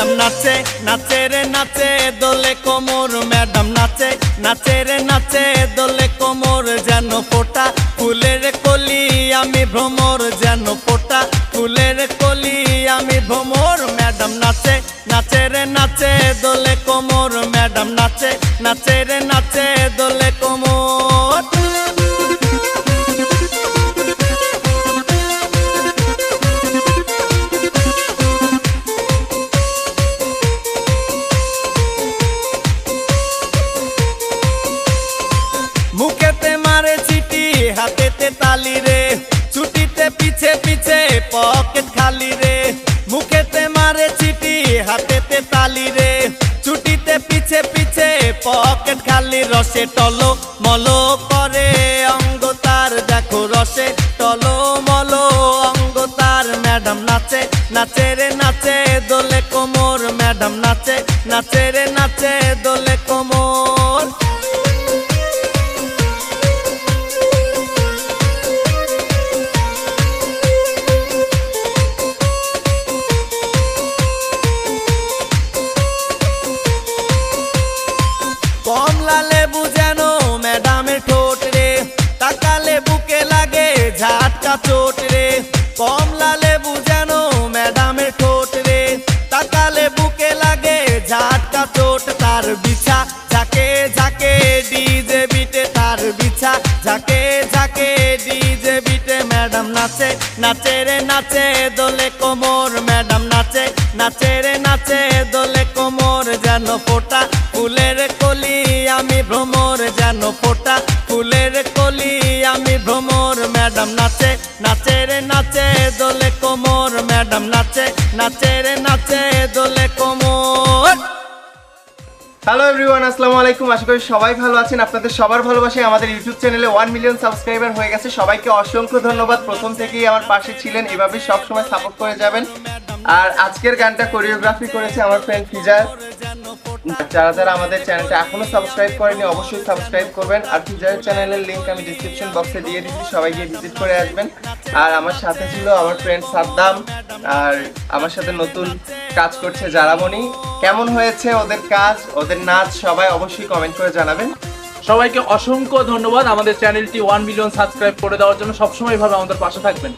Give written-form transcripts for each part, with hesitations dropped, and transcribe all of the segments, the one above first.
Madam নাচে নাচে রে নাচে দোলে কোমর ম্যাডাম নাচে নাচে রে নাচে দোলে কোমর যেন ফোটা ফুলের কলি আমি ভ্রমর যেন ফোটা ফুলের কলি আমি ভ্রমর ম্যাডাম নাচে নাচে রে নাচে দোলে কোমর ম্যাডাম নাচে নাচে রে নাচে দোলে কোমর মুখেতে মারে চিঠি হাতেতে তালি রে ছুটিতে পিছে পিছে পকেট খালি রে মুখেতে মারে চিঠি হাতেতে তালি রে ছুটিতে পিছে পিছে পকেট খালি রসে টলো মলো করে অঙ্গ তার দেখো রসে টলো মলো অঙ্গ তার ম্যাডাম নাচে নাচে রে নাচে দোলে কোমর ম্যাডাম নাচে নাচে রে নাচে দোলে কোমর কমলা লেবু যেন ম্যাডামের ঠোঁট রে তাকালে বুকে লাগে ঝাটকা চোট রে কমলা লেবু যেন ম্যাডামের ঠোঁট রে তাকালে বুকে লাগে ঝাটকা চোট তার বিছা ঝাঁকে ঝাঁকে ডিজে বিটে তার বিছা ঝাঁকে ঝাঁকে ডিজে বিটে ম্যাডাম নাচে নাচে রে নাচে দোলে কোমর ম্যাডাম নাচে নাচে রে নাচে দোলে কোমর যেন ফোটা ফুলের কলি আমি ভ্রমর যেন ফোটা ফুলের কলি আমি ভ্রমর ম্যাডাম নাচে নাচে রে নাচে দোলে কোমর ম্যাডাম নাচে নাচে রে নাচে দোলে কোমর। হ্যালো এভরিওয়ান, আসসালামু আলাইকুম। আশা করি সবাই ভালো আছেন। আপনাদের সবার ভালোবাসায় আমাদের ইউটিউব চ্যানেলে 1 মিলিয়ন সাবস্ক্রাইবার হয়ে গেছে। সবাইকে অসংখ্য ধন্যবাদ। প্রথম থেকেই আমার পাশে ছিলেন, এভাবে সবসময় সাপোর্ট করে যাবেন। আর আজকের গানটা কোরিওগ্রাফি করেছে আমার ফ্রেন্ড ফিজার। যারা যারা আমাদের চ্যানেলটা এখনো সাবস্ক্রাইব করেনি অবশ্যই সাবস্ক্রাইব করবেন। আর ফিজারের চ্যানেলের লিংক আমি ডিসক্রিপশন বক্সে দিয়ে দিচ্ছি, সবাই গিয়ে ভিজিট করে আসবেন। আর আমার সাথে ছিল আমার ফ্রেন্ড সাদ্দাম, আর আমার সাথে নতুন কাজ করছে জারামণি। কেমন হয়েছে ওদের কাজ, ওদের নাচ, সবাই অবশ্যই কমেন্ট করে জানাবেন। সবাইকে অসংখ্য ধন্যবাদ আমাদের চ্যানেলটি 1 মিলিয়ন সাবস্ক্রাইব করে দেওয়ার জন্য। সবসময় ভাবে আমাদের পাশে থাকবেন।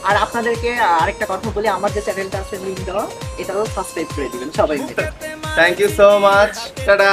আর আপনাদেরকে আরেকটা কথা বলি, আমার যে চ্যানেলটা আছে লিংক দেওয়া, এটাও সাবস্ক্রাইব করে দিবেন সবাই মিলে। Thank you so much, tata.